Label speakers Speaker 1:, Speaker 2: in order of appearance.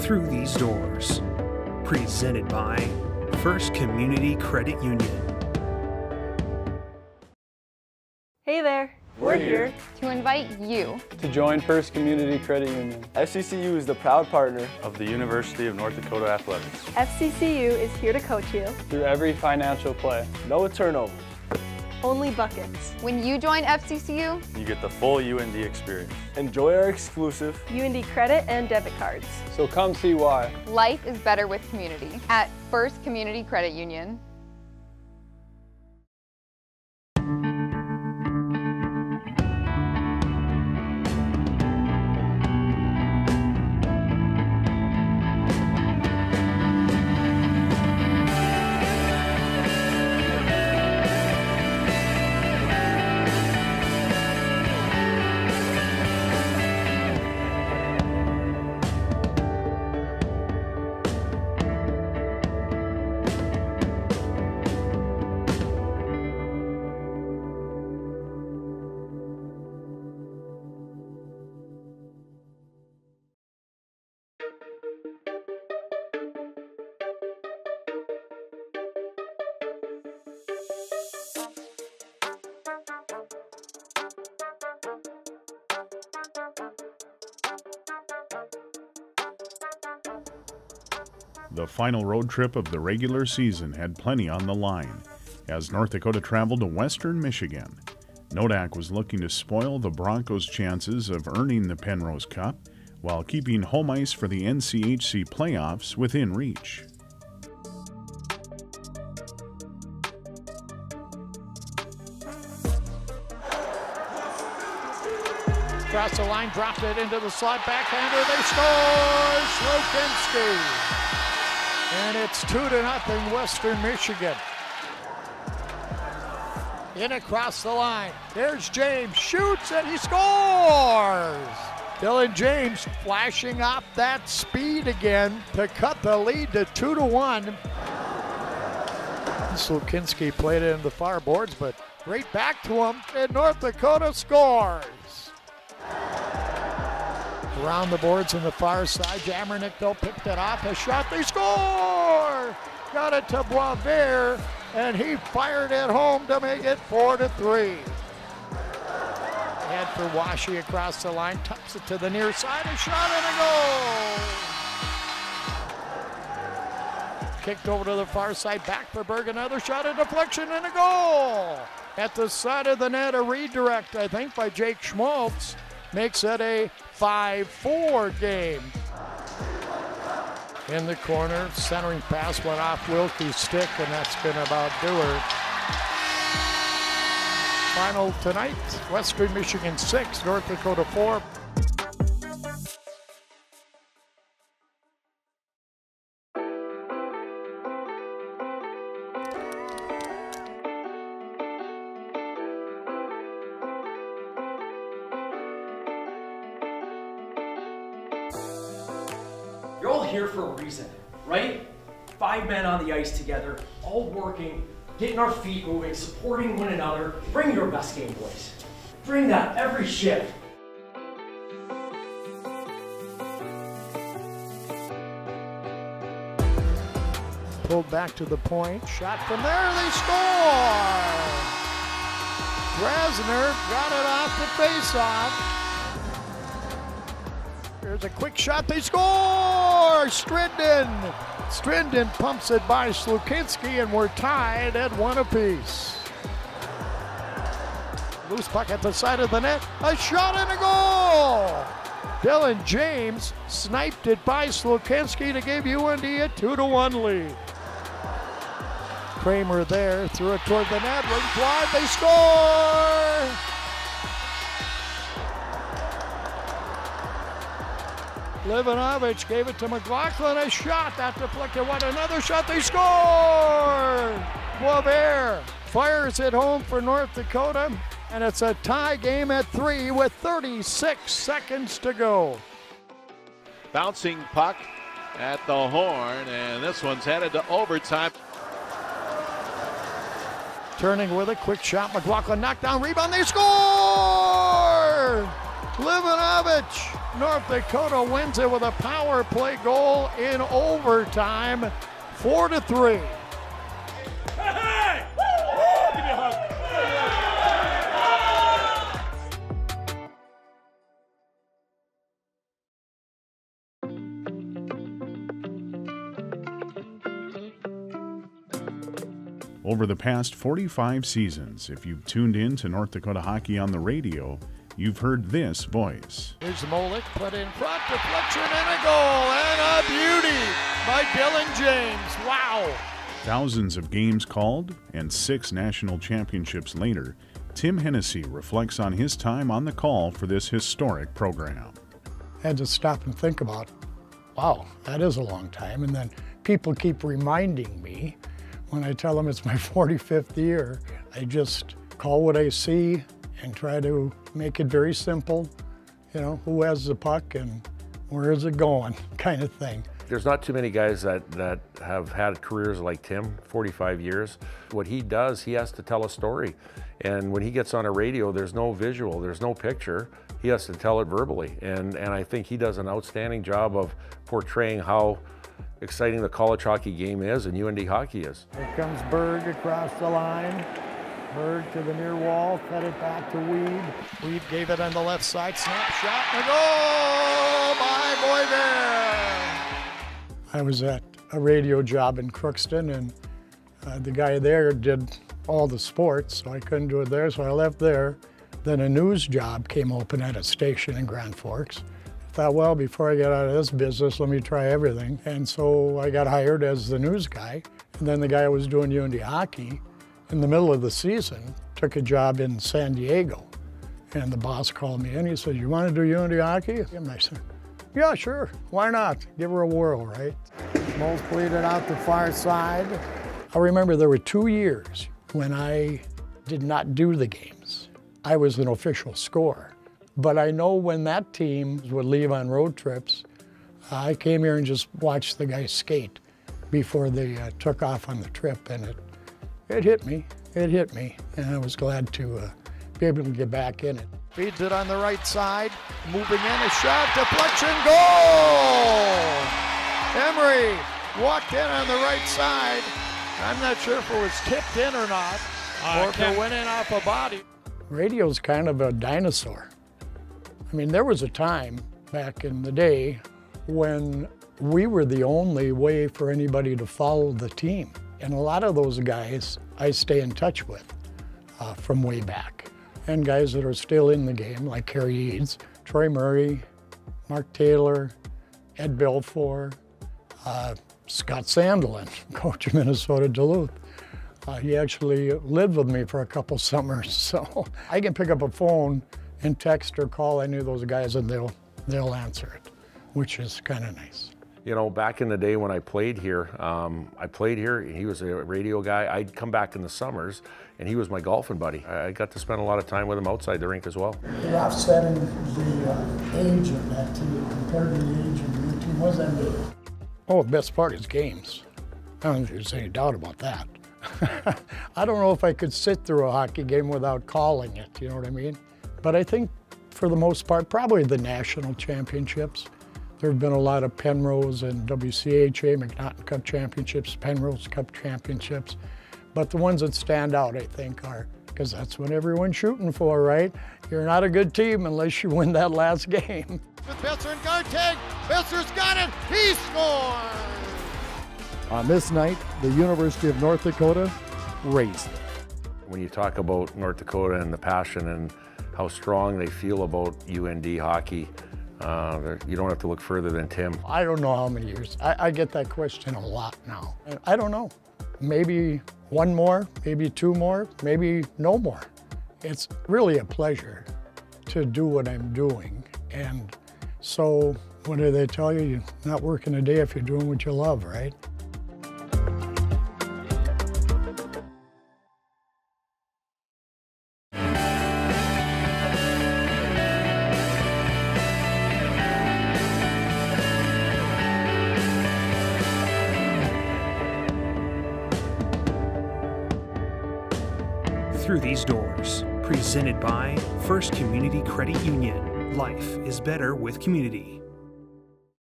Speaker 1: through these doors. Presented by First Community Credit Union.
Speaker 2: Hey there, we're here
Speaker 3: to invite you
Speaker 4: to join First Community Credit Union.
Speaker 5: FCCU is the proud partner
Speaker 6: of the University of North Dakota Athletics.
Speaker 2: FCCU is here to coach you
Speaker 4: through every financial play.
Speaker 5: No turnovers.
Speaker 2: Only buckets.
Speaker 3: When you join FCCU,
Speaker 6: you get the full UND experience.
Speaker 5: Enjoy our exclusive
Speaker 2: UND credit and debit cards.
Speaker 4: So come see why.
Speaker 3: Life is better with community at First Community Credit Union.
Speaker 7: The final road trip of the regular season had plenty on the line as North Dakota traveled to western Michigan. Nodak was looking to spoil the Broncos' chances of earning the Penrose Cup while keeping home ice for the NCHC playoffs within reach.
Speaker 8: Across the line, dropped it into the slot, backhander, they score! Slokinski. And it's 2-0 Western Michigan. In across the line. There's James, shoots and he scores! Dylan James flashing up that speed again to cut the lead to 2-1. Slukinski played it in the far boards, but right back to him, and North Dakota scores. Around the boards on the far side, Jammernick though picked it off, a shot, they score! Got it to Boisvert, and he fired it home to make it 4-3. Head for Washi across the line, tucks it to the near side, a shot and a goal! Kicked over to the far side, back for Berg, another shot, a deflection and a goal! At the side of the net, a redirect, I think, by Jake Schmaltz. Makes it a 5-4 game. In the corner, centering pass went off Wilkie's stick, and that's going to about do her. Final tonight, Western Michigan 6, North Dakota 4.
Speaker 9: You're all here for a reason, right? 5 men on the ice together, all working, getting our feet moving, supporting one another. Bring your best game, boys. Bring that every shift.
Speaker 8: Pulled back to the point, shot from there, they score! Grasner got it off the face-off. There's a quick shot, they score! Strinden pumps it by Slukinski, and we're tied at 1 apiece. Loose puck at the side of the net, a shot and a goal! Dylan James sniped it by Slukinski to give UND a 2-1 lead. Kramer there, threw it toward the net, went wide, they score! Livanovich gave it to McLaughlin, a shot, that deflected, what, another shot, they score! Boisvert fires it home for North Dakota, and it's a tie game at 3 with 36 seconds to go.
Speaker 10: Bouncing puck at the horn, and this one's headed to overtime.
Speaker 8: Turning with a quick shot, McLaughlin knockdown, rebound, they score! Livanovich North Dakota wins it with a power play goal in overtime, 4-3.
Speaker 10: Hey! Woo! Give me a hug.
Speaker 7: Over the past 45 seasons, if you've tuned in to North Dakota Hockey on the radio, you've heard this voice.
Speaker 8: Here's Molik, put in front, deflection, and a goal, and a beauty by Dylan James. Wow.
Speaker 7: Thousands of games called, and 6 national championships later, Tim Hennessy reflects on his time on the call for this historic program.
Speaker 8: I had to stop and think about, wow, that is a long time. And then people keep reminding me when I tell them it's my 45th year. I just call what I see and try to make it very simple. You know, who has the puck and where is it going, kind of thing.
Speaker 11: There's not too many guys that have had careers like Tim, 45 years. What he does, he has to tell a story. And when he gets on a radio, there's no visual, there's no picture. He has to tell it verbally. And I think he does an outstanding job of portraying how exciting the college hockey game is and UND hockey is.
Speaker 8: Here comes Berg across the line. Berg to the near wall, fed it back to Weed. Weed gave it on the left side, snap shot, and a goal by Boisvert. I was at a radio job in Crookston, and the guy there did all the sports, so I couldn't do it there, so I left there. Then a news job came open at a station in Grand Forks. I thought, well, before I get out of this business, let me try everything. And so I got hired as the news guy. And then the guy who was doing UND hockey, in the middle of the season, took a job in San Diego. And the boss called me in, he said, you want to do UND hockey? And I said, yeah, sure, why not? Give her a whirl, right? Moles bleeded out the far side. I remember there were 2 years when I did not do the games. I was an official scorer. But I know when that team would leave on road trips, I came here and just watched the guys skate before they took off on the trip, and it hit me, and I was glad to be able to get back in it. Feeds it on the right side, moving in, a shot, deflection, goal! Emery walked in on the right side. I'm not sure if it was tipped in or not, or if it went in off a body. Radio's kind of a dinosaur. I mean, there was a time back in the day when we were the only way for anybody to follow the team. And a lot of those guys I stay in touch with from way back. And guys that are still in the game, like Harry Eads, Troy Murray, Mark Taylor, Ed Belfour, Scott Sandelin, coach of Minnesota Duluth. He actually lived with me for a couple summers, so I can pick up a phone and text or call any of those guys and they'll answer it, which is kind of nice.
Speaker 11: You know, back in the day when I played here, he was a radio guy. I'd come back in the summers and he was my golfing buddy. I got to spend a lot of time with him outside the rink as well.
Speaker 8: The offsetting the age of that team compared to the age of your team, what does that mean? Oh, the best part is games. I don't think there's any doubt about that. I don't know if I could sit through a hockey game without calling it, you know what I mean? But I think for the most part, probably the national championships. There have been a lot of Penrose and WCHA, McNaughton Cup championships, Penrose Cup championships. But the ones that stand out, I think, are, because that's what everyone's shooting for, right? You're not a good team unless you win that last game. With Besser and Gartag, Besser's got it, he scores!
Speaker 12: On this night, the University of North Dakota raised it.
Speaker 11: When you talk about North Dakota and the passion and how strong they feel about UND hockey, you don't have to look further than Tim.
Speaker 8: I don't know how many years. I get that question a lot now. I don't know. Maybe one more, maybe 2 more, maybe no more. It's really a pleasure to do what I'm doing. And so, what do they tell you? You're not working a day if you're doing what you love, right?
Speaker 1: Through these doors, presented by First Community Credit Union. Life is better with community.